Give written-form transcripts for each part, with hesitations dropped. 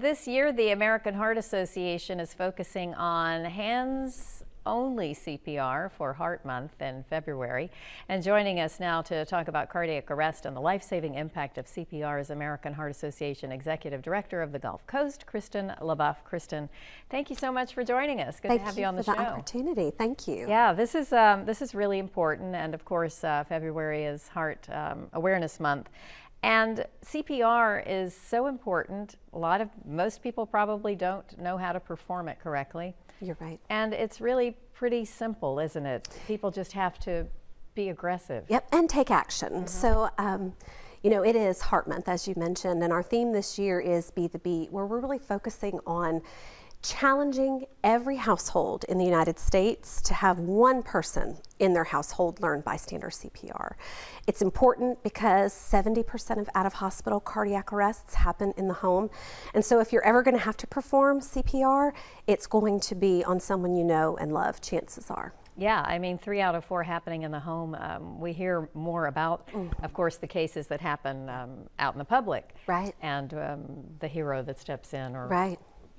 This year, the American Heart Association is focusing on hands-only CPR for Heart Month in February. And joining us now to talk about cardiac arrest and the life-saving impact of CPR is American Heart Association Executive Director of the Gulf Coast, Christin LeBoeuf. Christin, thank you so much for joining us. Good to have you on the show. Thank you for the opportunity. Thank you. Yeah, this is really important, and of course, February is Heart Awareness Month. And CPR is so important. Most people probably don't know how to perform it correctly. You're right. And it's really pretty simple, isn't it? People just have to be aggressive. Yep, and take action. So, you know, it is Heart Month, as you mentioned, and our theme this year is Be the Beat, where we're really focusing on challenging every household in the United States to have one person in their household learn bystander CPR. It's important because 70% of out-of-hospital cardiac arrests happen in the home. And so if you're ever going to have to perform CPR, it's going to be on someone you know and love, chances are. Yeah, I mean, 3 out of 4 happening in the home. We hear more about, of course, the cases that happen out in the public. Right. And the hero that steps in, or right.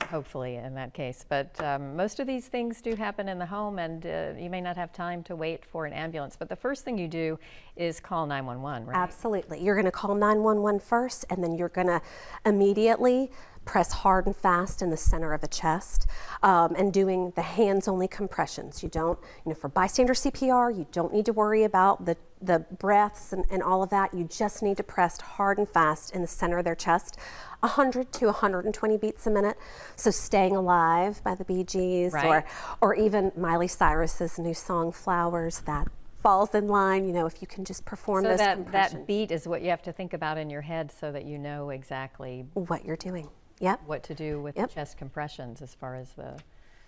Hopefully in that case. But most of these things do happen in the home, and you may not have time to wait for an ambulance. But the first thing you do is call 911, right? Absolutely. You're going to call 911 first, and then you're going to immediately press hard and fast in the center of the chest, and doing the hands-only compressions. You don't, for bystander CPR, you don't need to worry about the breaths and all of that. You just need to press hard and fast in the center of their chest, 100 to 120 beats a minute. So Staying Alive by the Bee Gees, right, or even Miley Cyrus's new song, Flowers, that falls in line, if you can just perform those compressions. That beat is what you have to think about in your head so that you know exactly what you're doing. Yep. What to do with the chest compressions as far as the...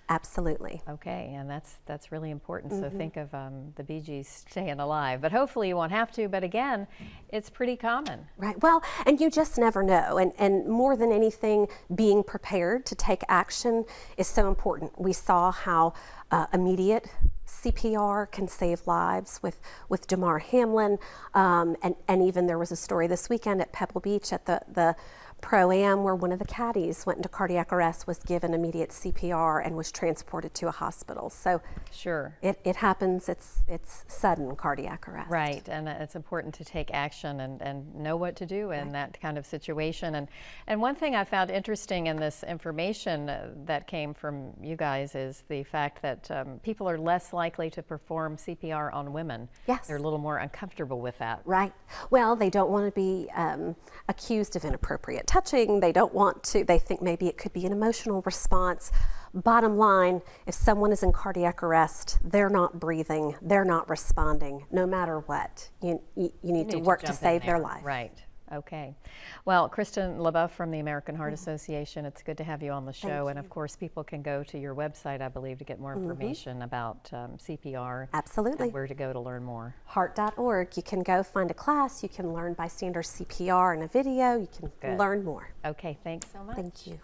Absolutely. Okay, and that's really important. So think of the Bee Gees Staying Alive, but hopefully you won't have to. But again, it's pretty common. Right. Well, and you just never know. And more than anything, being prepared to take action is so important. We saw how immediate CPR can save lives with Damar Hamlin, and even there was a story this weekend at Pebble Beach at the Pro-Am where one of the caddies went into cardiac arrest, was given immediate CPR, and was transported to a hospital. So sure, it happens. It's sudden cardiac arrest. Right, and it's important to take action and know what to do in that kind of situation. And one thing I found interesting in this information that came from you guys is the fact that people are less likely to perform CPR on women. Yes. They're a little more uncomfortable with that. Right. Well, they don't want to be accused of inappropriate touching. They don't want to, they think maybe it could be an emotional response. Bottom line, if someone is in cardiac arrest, they're not breathing, they're not responding, no matter what. You need to work to save their life. Right. Okay. Well, Christin LeBoeuf from the American Heart Association, it's good to have you on the show. And of course, people can go to your website, I believe, to get more information about CPR. Absolutely. And where to go to learn more. Heart.org. You can go find a class. You can learn bystander CPR in a video. You can learn more. Okay. Thanks so much. Thank you.